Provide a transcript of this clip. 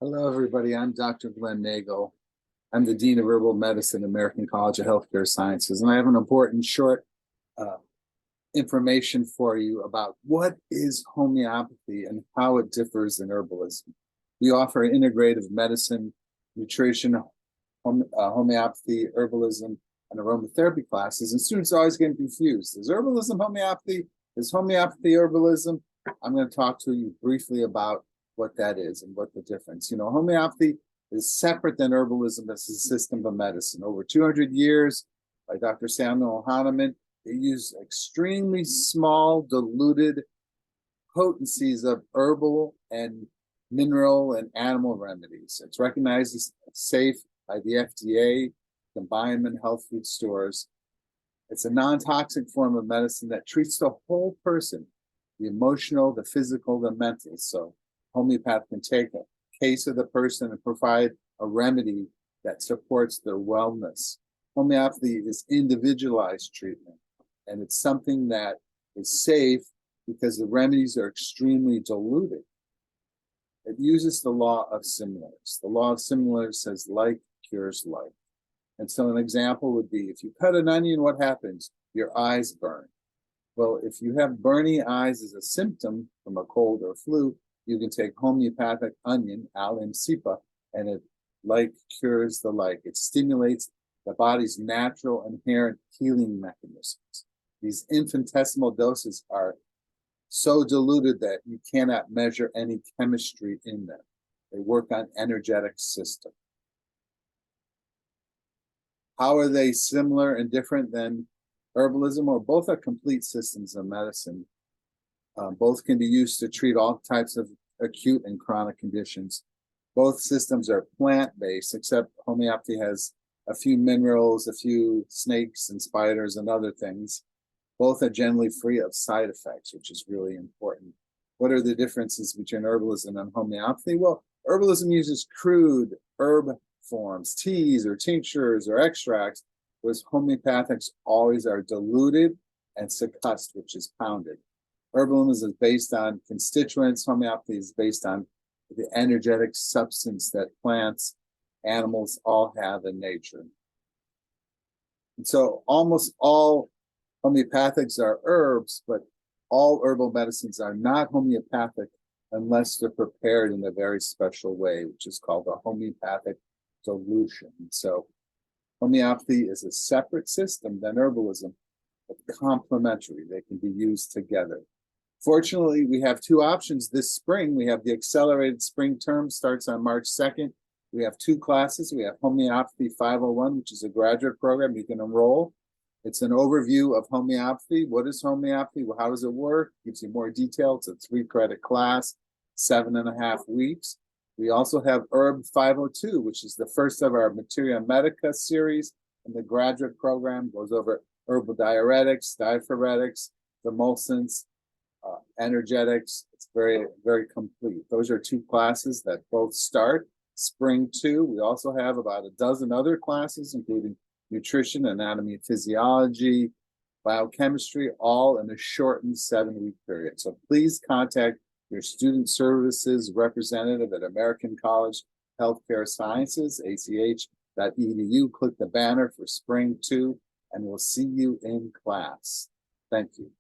Hello, everybody. I'm Dr. Glen Nagel. I'm the Dean of Herbal Medicine, American College of Healthcare Sciences, and I have an important short uh, information for you about what is homeopathy and how it differs in herbalism. We offer integrative medicine, nutrition, homeopathy, herbalism, and aromatherapy classes, and students are always getting confused. Is herbalism homeopathy? Is homeopathy herbalism? I'm going to talk to you briefly about what that is and what the difference. Homeopathy is separate than herbalism as a system of medicine. Over 200 years by Dr. Samuel Hahnemann, they use extremely small diluted potencies of herbal and mineral and animal remedies. It's recognized as safe by the FDA, can buy them in health food stores. It's a non-toxic form of medicine that treats the whole person, the emotional, the physical, the mental. So homeopath can take a case of the person and provide a remedy that supports their wellness. Homeopathy is individualized treatment, and it's something that is safe because the remedies are extremely diluted. It uses the law of similars. The law of similars says like cures like. And so an example would be, if you cut an onion, what happens? Your eyes burn. Well, if you have burning eyes as a symptom from a cold or flu, you can take homeopathic onion, alum cepa, and it like cures the like. It stimulates the body's natural inherent healing mechanisms. These infinitesimal doses are so diluted that you cannot measure any chemistry in them. They work on energetic system. How are they similar and different than herbalism? Well, both are complete systems of medicine. Both can be used to treat all types of acute and chronic conditions. Both systems are plant-based, except homeopathy has a few minerals, a few snakes and spiders and other things. Both are generally free of side effects, which is really important. What are the differences between herbalism and homeopathy? Well, herbalism uses crude herb forms, teas or tinctures or extracts, whereas homeopathics always are diluted and succussed, which is pounded. Herbalism is based on constituents. Homeopathy is based on the energetic substance that plants, animals all have in nature. And so almost all homeopathics are herbs, but all herbal medicines are not homeopathic unless they're prepared in a very special way, which is called a homeopathic dilution. So homeopathy is a separate system than herbalism, but complementary. They can be used together. Fortunately, we have two options this spring. We have the accelerated spring term, starts on March 2nd. We have two classes. We have Homeopathy 501, which is a graduate program you can enroll. It's an overview of homeopathy. What is homeopathy? Well, how does it work? Gives you more detail. It's a 3-credit class, 7.5 weeks. We also have Herb 502, which is the first of our Materia Medica series. And the graduate program goes over herbal diuretics, diphoretics, emulsants, energetics. It's very, very complete. Those are two classes that both start spring 2. We also have about a dozen other classes, including nutrition, anatomy, physiology, biochemistry, all in a shortened 7-week period. So please contact your student services representative at American College Healthcare Sciences, ach.edu. Click the banner for spring 2, and we'll see you in class. Thank you.